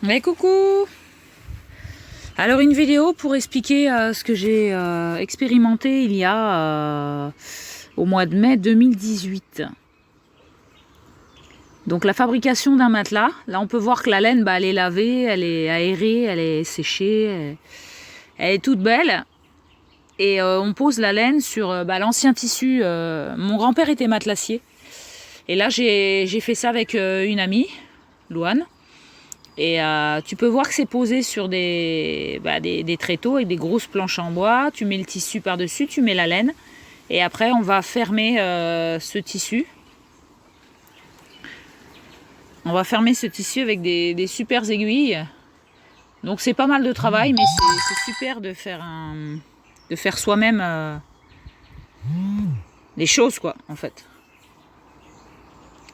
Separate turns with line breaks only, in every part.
Mais coucou! Alors une vidéo pour expliquer ce que j'ai expérimenté il y a au mois de mai 2018. Donc la fabrication d'un matelas. Là on peut voir que la laine elle est lavée, elle est aérée, elle est séchée, elle est toute belle. Et on pose la laine sur l'ancien tissu. Mon grand-père était matelassier. Et là j'ai fait ça avec une amie, Louane. Et tu peux voir que c'est posé sur des tréteaux avec des grosses planches en bois. Tu mets le tissu par-dessus, tu mets la laine. Et après, on va fermer ce tissu. On va fermer ce tissu avec des super aiguilles. Donc c'est pas mal de travail, mais c'est super de faire soi-même les choses, quoi, en fait.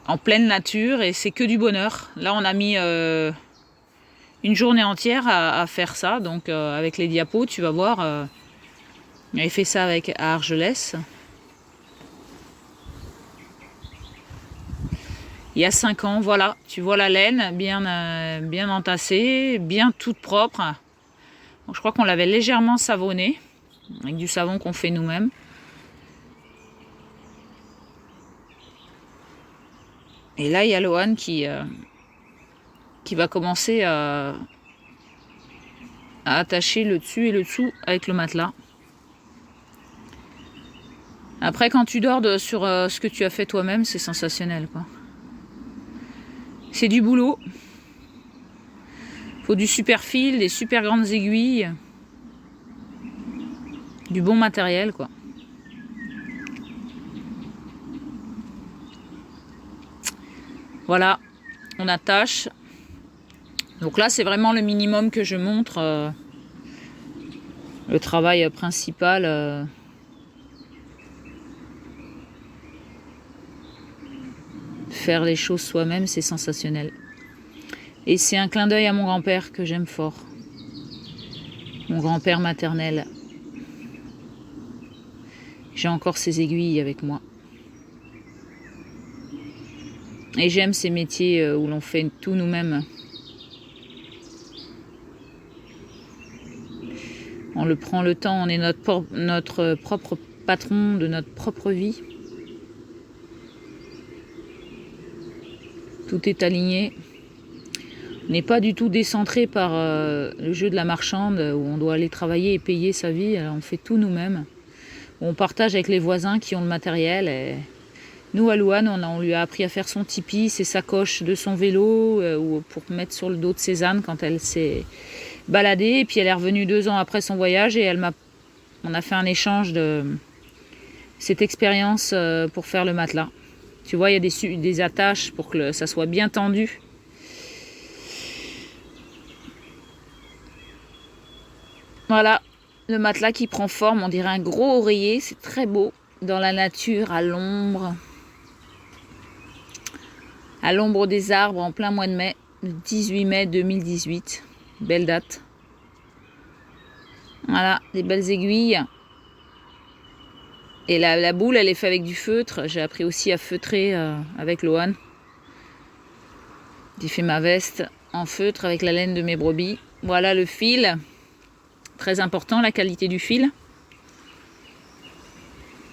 En pleine nature, et c'est que du bonheur. Là, on a mis une journée entière à faire ça, donc avec les diapos, tu vas voir. J'avais fait ça à Argelès. Il y a 5 ans, voilà, tu vois la laine bien entassée, bien toute propre. Donc, je crois qu'on l'avait légèrement savonnée, avec du savon qu'on fait nous-mêmes. Et là, il y a Lohan qui va commencer à attacher le dessus et le dessous avec le matelas. Après, quand tu dors sur ce que tu as fait toi-même, c'est sensationnel, quoi. C'est du boulot. Faut du super fil, des super grandes aiguilles, du bon matériel, quoi. Voilà, on attache. Donc là, c'est vraiment le minimum que je montre. Le travail principal. Faire les choses soi-même, c'est sensationnel. Et c'est un clin d'œil à mon grand-père que j'aime fort. Mon grand-père maternel. J'ai encore ses aiguilles avec moi. Et j'aime ces métiers où l'on fait tout nous-mêmes. On le prend le temps, on est notre propre patron de notre propre vie. Tout est aligné. On n'est pas du tout décentré par le jeu de la marchande où on doit aller travailler et payer sa vie. Alors on fait tout nous-mêmes. On partage avec les voisins qui ont le matériel. Et nous, à Louane, on lui a appris à faire son tipi, ses sacoches de son vélo ou pour mettre sur le dos de ses ânes quand elle s'est baladée. Et puis elle est revenue 2 ans après son voyage et on a fait un échange de cette expérience pour faire le matelas. Tu vois, il y a des attaches pour que ça soit bien tendu. Voilà, le matelas qui prend forme, on dirait un gros oreiller, c'est très beau. Dans la nature, à l'ombre des arbres, en plein mois de mai, le 18 mai 2018. Belle date. Voilà, des belles aiguilles. Et la boule, elle est faite avec du feutre. J'ai appris aussi à feutrer avec Lohan. J'ai fait ma veste en feutre avec la laine de mes brebis. Voilà le fil. Très important, la qualité du fil.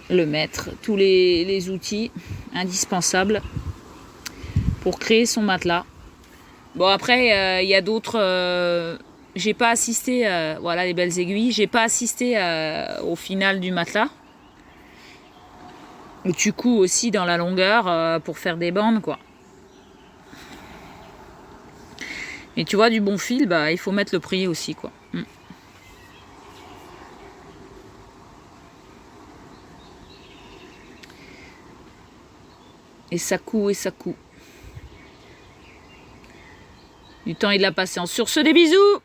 Le mètre, tous les outils indispensables pour créer son matelas. Bon, après, il y a d'autres... j'ai pas assisté... voilà les belles aiguilles. J'ai pas assisté au final du matelas. Où tu couds aussi dans la longueur pour faire des bandes, quoi. Et tu vois, du bon fil, il faut mettre le prix aussi, quoi. Et ça coud, et ça coud. Du temps et de la patience. Sur ce, des bisous!